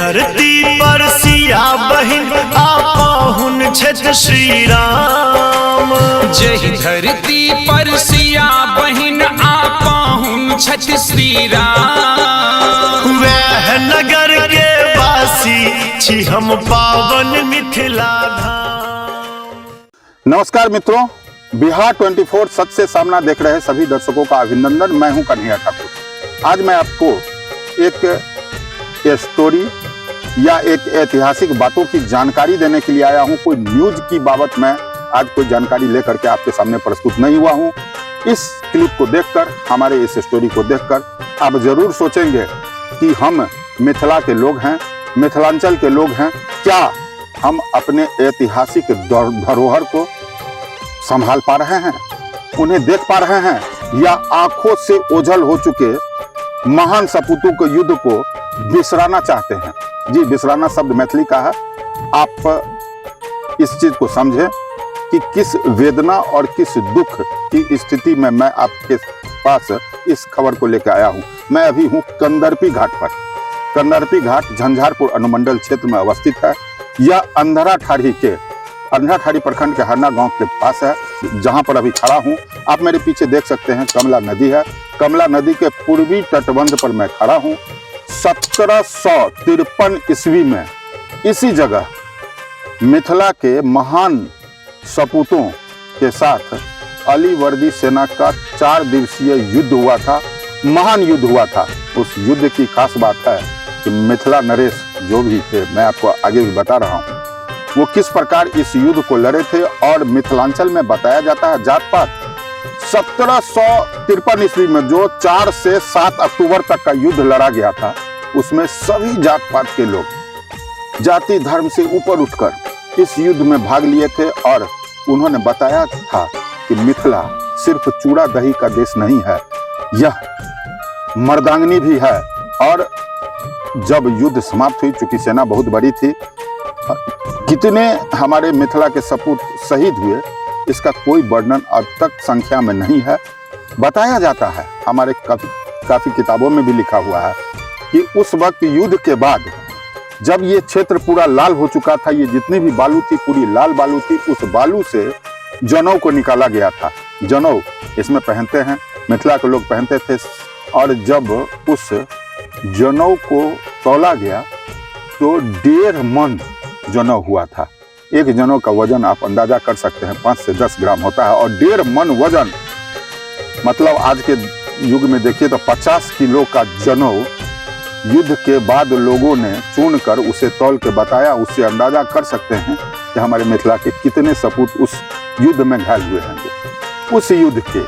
धरती पर सिया बहिन आपहुन छठ श्री राम। जय धरती पर सिया बहिन आपहुन छठ श्री राम। वह नगर के वासी छी हम पावन मिथिला धाम। नमस्कार मित्रों, बिहार 24 सच से सामना देख रहे सभी दर्शकों का अभिनंदन। मैं हूं कन्हैया ठाकुर। आज मैं आपको एक स्टोरी या एक ऐतिहासिक बातों की जानकारी देने के लिए आया हूं। कोई न्यूज की बाबत मैं आज कोई जानकारी लेकर के आपके सामने प्रस्तुत नहीं हुआ हूं। इस क्लिप को देखकर, हमारे इस स्टोरी को देखकर आप जरूर सोचेंगे कि हम मिथिला के लोग हैं, मिथिलांचल के लोग हैं, क्या हम अपने ऐतिहासिक धरोहर को संभाल पा रहे हैं, उन्हें देख पा रहे हैं, या आंखों से ओझल हो चुके महान सपूतों के युद्ध को बिसराना चाहते हैं। जी, बिसराना शब्द मैथिली का है। आप इस चीज को समझें कि किस वेदना और किस दुख की स्थिति में मैं आपके पास इस खबर को लेकर आया हूं। मैं अभी हूं कंदर्पी घाट पर। कंदर्पी घाट झंझारपुर अनुमंडल क्षेत्र में अवस्थित है। यह अंधराठाड़ी प्रखंड के हरना गांव के पास है, जहां पर अभी खड़ा हूं। आप मेरे पीछे देख सकते हैं कमला नदी है। कमला नदी के पूर्वी तटबंध पर मैं खड़ा हूं। 1753 ईस्वी में इसी जगह मिथिला के महान सपूतों के साथ अलीवर्दी सेना का 4 दिवसीय युद्ध हुआ था, महान युद्ध हुआ था। उस युद्ध की खास बात है कि मिथिला नरेश जो भी थे, मैं आपको आगे भी बता रहा हूं, वो किस प्रकार इस युद्ध को लड़े थे। और मिथिलांचल में बताया जाता है जात पात 1753 ईस्वी में जो 4 से 7 अक्टूबर तक का युद्ध लड़ा गया था, उसमें सभी जात पात के लोग जाति धर्म से ऊपर उठकर इस युद्ध में भाग लिए थे। और उन्होंने बताया था कि मिथिला सिर्फ चूड़ा दही का देश नहीं है, यह मर्दांगनी भी है। और जब युद्ध समाप्त हुई, चूंकि सेना बहुत बड़ी थी, कितने हमारे मिथिला के सपूत शहीद हुए, इसका कोई वर्णन अब तक संख्या में नहीं है। बताया जाता है, हमारे काफी किताबों में भी लिखा हुआ है कि उस वक्त युद्ध के बाद जब ये क्षेत्र पूरा लाल हो चुका था, ये जितनी भी बालू थी पूरी लाल बालू थी, उस बालू से जनेऊ को निकाला गया था। जनेऊ इसमें पहनते हैं, मिथिला के लोग पहनते थे। और जब उस जनेऊ को तौला गया तो 1.5 मन जनेऊ हुआ था। एक जनेऊ का वजन आप अंदाजा कर सकते हैं 5 से 10 ग्राम होता है। और 1.5 मन वजन मतलब आज के युग में देखिए तो 50 किलो का जनेऊ युद्ध के बाद लोगों ने चुन कर उसे तौल के बताया। उससे अंदाजा कर सकते हैं कि हमारे मिथिला के कितने सपूत उस युद्ध में घायल हुए हैं। उस युद्ध के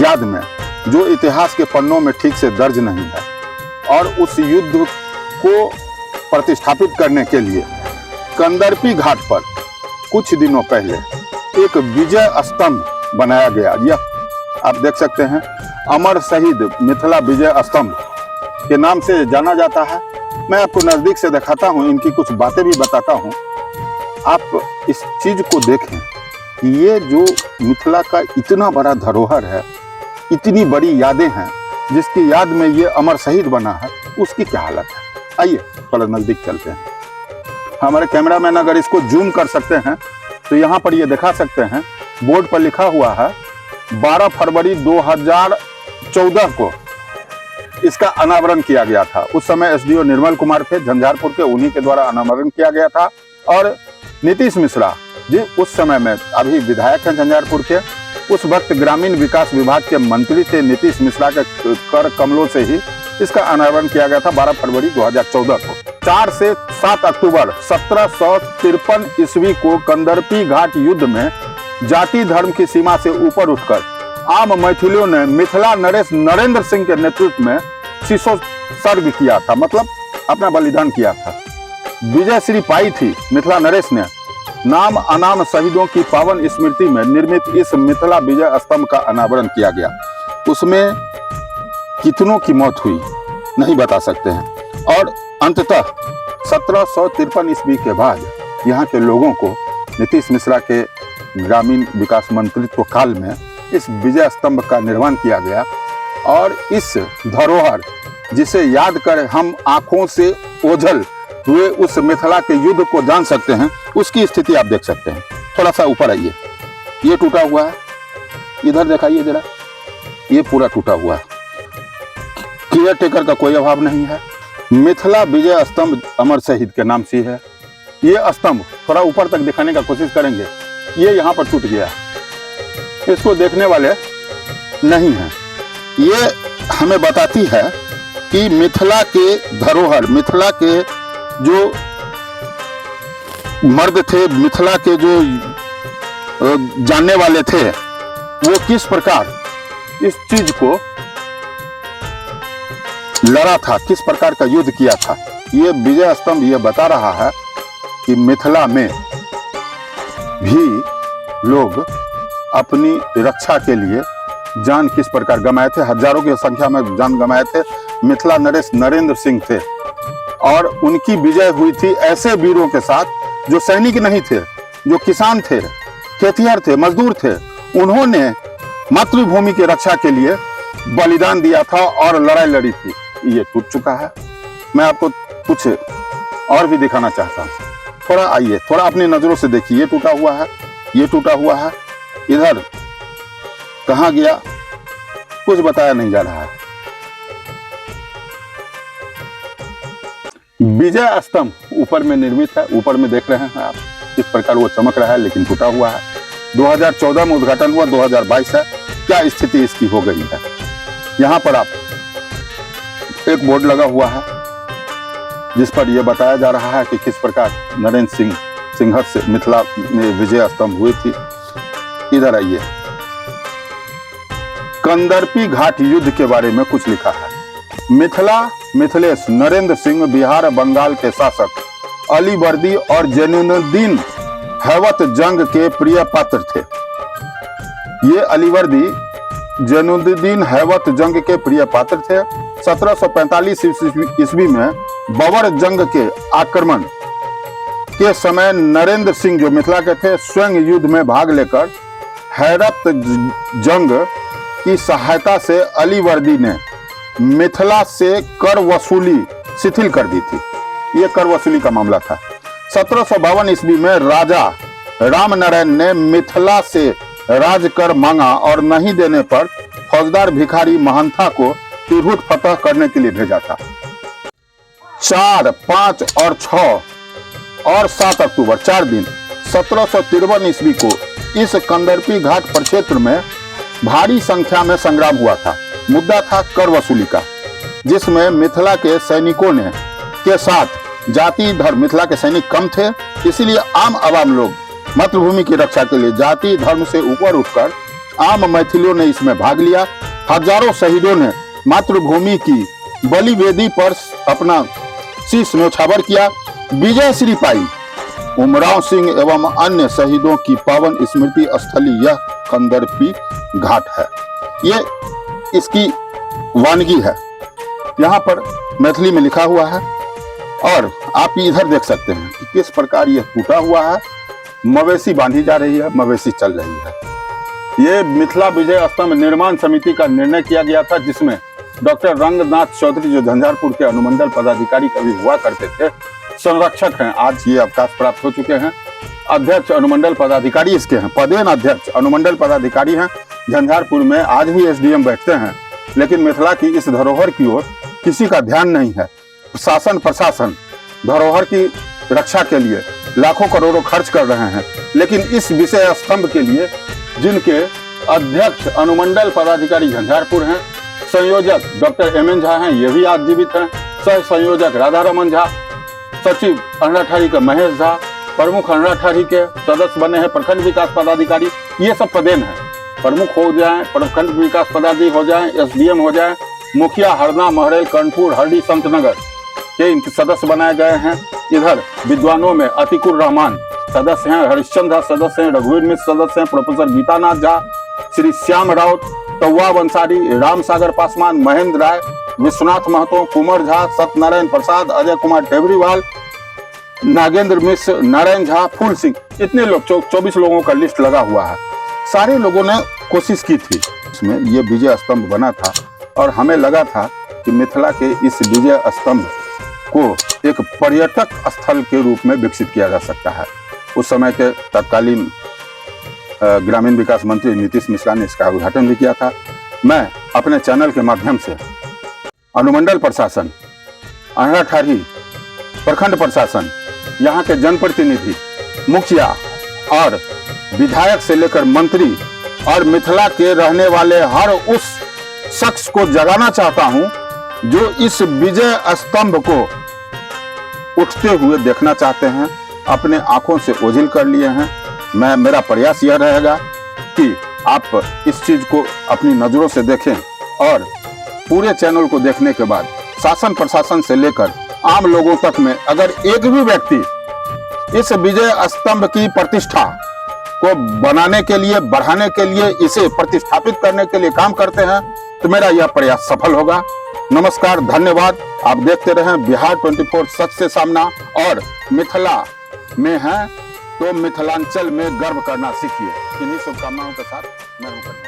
याद में जो इतिहास के पन्नों में ठीक से दर्ज नहीं है, और उस युद्ध को प्रतिष्ठापित करने के लिए कंदर्पी घाट पर कुछ दिनों पहले एक विजय स्तंभ बनाया गया। यह आप देख सकते हैं, अमर शहीद मिथिला विजय स्तंभ के नाम से जाना जाता है। मैं आपको नजदीक से दिखाता हूं, इनकी कुछ बातें भी बताता हूं। आप इस चीज को देखें कि ये जो मिथिला का इतना बड़ा धरोहर है, इतनी बड़ी यादें हैं, जिसकी याद में ये अमर शहीद बना है, उसकी क्या हालत है। आइए थोड़ा नजदीक चलते हैं। हमारे कैमरामैन अगर इसको जूम कर सकते हैं तो यहाँ पर ये दिखा सकते हैं, बोर्ड पर लिखा हुआ है 12 फरवरी 2014 को इसका अनावरण किया गया था। उस समय एसडीओ निर्मल कुमार थे झंझारपुर के, उन्हीं के द्वारा अनावरण किया गया था। और नीतीश मिश्रा जी उस समय में अभी विधायक हैं झंझारपुर के, उस वक्त ग्रामीण विकास विभाग के मंत्री थे। नीतीश मिश्रा के कर कमलों से ही इसका अनावरण किया गया था 12 फरवरी 2014 को। 4 से 7 अक्टूबर 1753 ईस्वी को कंदर्पी घाट युद्ध में जाति धर्म की सीमा से ऊपर उठकर आम मैथिलियों ने मिथिला नरेश नरेंद्र सिंह के नेतृत्व में शीर्षोत्सर्ग किया था, मतलब अपना बलिदान किया था। विजय श्री पाई थी मिथिला नरेश ने। नाम अनाम शहीदों की पावन स्मृति में निर्मित इस मिथिला विजय स्तंभ का अनावरण किया गया। उसमें कितनों की मौत हुई नहीं बता सकते हैं। और अंततः 1753 ईस्वी के बाद यहाँ के लोगों को नीतीश मिश्रा के ग्रामीण विकास मंत्रित्व काल में इस विजय स्तंभ का निर्माण किया गया। और इस धरोहर जिसे याद कर हम आंखों से ओझल हुए उस मिथिला के युद्ध को जान सकते हैं, उसकी स्थिति आप देख सकते हैं। थोड़ा सा ऊपर आइए, ये टूटा हुआ है, इधर दिखाइए जरा, ये पूरा टूटा हुआ है। केयर टेकर का कोई अभाव नहीं है। मिथिला विजय स्तंभ अमर शहीद के नाम से है। ये स्तंभ थोड़ा ऊपर तक दिखाने का कोशिश करेंगे, ये यहाँ पर टूट गया, इसको देखने वाले नहीं हैं। ये हमें बताती है कि मिथिला के धरोहर, मिथिला के जो मर्द थे, मिथिला के जो जानने वाले थे, वो किस प्रकार इस चीज को लड़ा था, किस प्रकार का युद्ध किया था। ये विजय स्तंभ ये बता रहा है कि मिथिला में भी लोग अपनी रक्षा के लिए जान किस प्रकार गंवाए थे। हजारों की संख्या में जान गंवाए थे। मिथिला नरेश नरेंद्र सिंह थे और उनकी विजय हुई थी ऐसे वीरों के साथ जो सैनिक नहीं थे, जो किसान थे, खेतिहर थे, मजदूर थे। उन्होंने मातृभूमि की रक्षा के लिए बलिदान दिया था और लड़ाई लड़ी थी। ये टूट चुका है। मैं आपको कुछ और भी दिखाना चाहता हूँ। थोड़ा आइए, थोड़ा अपनी नजरों से देखिए। ये टूटा हुआ है, ये टूटा हुआ है। इधर कहाँ गया कुछ बताया नहीं जा रहा है। विजय स्तंभ ऊपर में निर्मित है, ऊपर में देख रहे हैं आप, इस प्रकार वो चमक रहा है, लेकिन टूटा हुआ है। 2014 में उद्घाटन हुआ, 2022 है। क्या स्थिति इसकी हो गई है। यहाँ पर आप एक बोर्ड लगा हुआ है जिस पर यह बताया जा रहा है कि किस प्रकार नरेंद्र सिंह सिंहत से मिथिला में विजय स्तंभ हुई थी। इधर आइए, कंदर्पी घाट युद्ध के बारे में कुछ लिखा है। मिथिलेश नरेंद्र सिंह बिहार बंगाल के शासक अलीवर्दी और जैनुद्दीन हैवत जंग के प्रिय पात्र थे। ये अलीवर्दी जैनुद्दीन हैवत जंग के प्रिय पात्र थे। 1745 ईस्वी में बबर जंग के आक्रमण के समय नरेंद्र सिंह जो मिथिला के थे, स्वयं युद्ध में भाग लेकर हैरत जंग की सहायता से अलीवर्दी ने मिथिला से कर वसूली शिथिल कर दी थी। यह कर वसूली का मामला था। 1752 ईस्वी में राजा रामनारायण ने मिथिला से राजकर मांगा और नहीं देने पर फौजदार भिखारी महंथा को तिरहुत फतह करने के लिए भेजा था। 4, 5 और 6 और 7 अक्टूबर 4 दिन 1753 ईस्वी को इस कंदर्पी घाट प्रक्षेत्र में भारी संख्या में संग्राम हुआ था। मुद्दा था कर वसूली का, जिसमें मिथिला के सैनिकों ने के साथ जाति धर्म, मिथिला के सैनिक कम थे, इसीलिए आम आवाम लोग मातृभूमि की रक्षा के लिए जाति धर्म से ऊपर उठकर आम मैथिलियों ने इसमें भाग लिया। हजारों शहीदों ने मातृभूमि की बलि वेदी पर अपना शीश न्यौछावर किया। विजय श्री पाई उमराव सिंह एवं अन्य शहीदों की पावन स्मृति स्थली यह कंदर्पी घाट है। ये इसकी वानगी है, यहाँ पर मैथिली में लिखा हुआ है और आप इधर देख सकते हैं कि किस प्रकार यह टूटा हुआ है। मवेशी बांधी जा रही है, मवेशी चल रही है। ये मिथिला विजय स्तंभ निर्माण समिति का निर्णय किया गया था, जिसमें डॉक्टर रंगनाथ चौधरी जो झंझारपुर के अनुमंडल पदाधिकारी कभी हुआ करते थे, संरक्षक हैं, आज ये अवकाश प्राप्त हो चुके हैं। अध्यक्ष अनुमंडल पदाधिकारी इसके हैं, पदेन अध्यक्ष अनुमंडल पदाधिकारी हैं। झंझारपुर में आज भी एसडीएम बैठते हैं, लेकिन मिथिला की इस धरोहर की ओर किसी का ध्यान नहीं है। शासन प्रशासन धरोहर की रक्षा के लिए लाखों करोड़ों खर्च कर रहे हैं, लेकिन इस विषय स्तंभ के लिए जिनके अध्यक्ष अनुमंडल पदाधिकारी झंझारपुर हैं, संयोजक डॉक्टर एम.एन. झा हैं, ये भी आज जीवित हैं, सह संयोजक राधा रमन झा, सचिव अंडाठारी के महेश झा, प्रमुख अंडाठारी के सदस्य बने हैं प्रखंड विकास पदाधिकारी। ये सब पदेन हैं, प्रमुख हो जाएं, प्रखंड विकास पदाधिकारी हो जाएं, एसडीएम हो जाएं, मुखिया हरना, महरेल, कर्णपुर, हरडी, संतनगर के इनके सदस्य बनाए गए हैं। इधर विद्वानों में अतिकुर रहमान सदस्य हैं, हरिश्चंद्र सदस्य हैं, रघुवीर मिश्र सदस्य हैं, प्रोफेसर गीतानाथ झा, श्री श्याम राउत, तौवा बंसारी, राम सागर पासवान, महेंद्र राय, विश्वनाथ महतो, कुंवर झा, सत्यनारायण प्रसाद, अजय कुमार टेबरीवाल, नागेंद्र मिश्र, नारायण झा, फूल सिंह, इतने लोग 24 लोगों का लिस्ट लगा हुआ है। सारे लोगों ने कोशिश की थी, इसमें ये विजय स्तंभ बना था और हमें लगा था कि मिथिला के इस विजय स्तंभ को एक पर्यटक स्थल के रूप में विकसित किया जा सकता है। उस समय के तत्कालीन ग्रामीण विकास मंत्री नीतीश मिश्रा ने इसका उद्घाटन भी किया था। मैं अपने चैनल के माध्यम से अनुमंडल प्रशासन, अनहठारी प्रखंड प्रशासन, यहाँ के जनप्रतिनिधि, मुखिया और विधायक से लेकर मंत्री और मिथिला के रहने वाले हर उस शख्स को जगाना चाहता हूं जो इस विजय स्तंभ को उठते हुए देखना चाहते हैं, अपने आंखों से ओझिल कर लिए हैं। मेरा प्रयास यह रहेगा कि आप इस चीज को अपनी नजरों से देखें और पूरे चैनल को देखने के बाद शासन प्रशासन से लेकर आम लोगों तक में अगर एक भी व्यक्ति इस विजय स्तंभ की प्रतिष्ठा को बनाने के लिए, बढ़ाने के लिए, इसे प्रतिष्ठापित करने के लिए काम करते हैं तो मेरा यह प्रयास सफल होगा। नमस्कार, धन्यवाद। आप देखते रहें बिहार 24 सच से सामना। और मिथिला में हैं तो मिथिलांचल में गर्व करना सीखिए। इन्हीं शुभकामनाओं के साथ मैं हूं।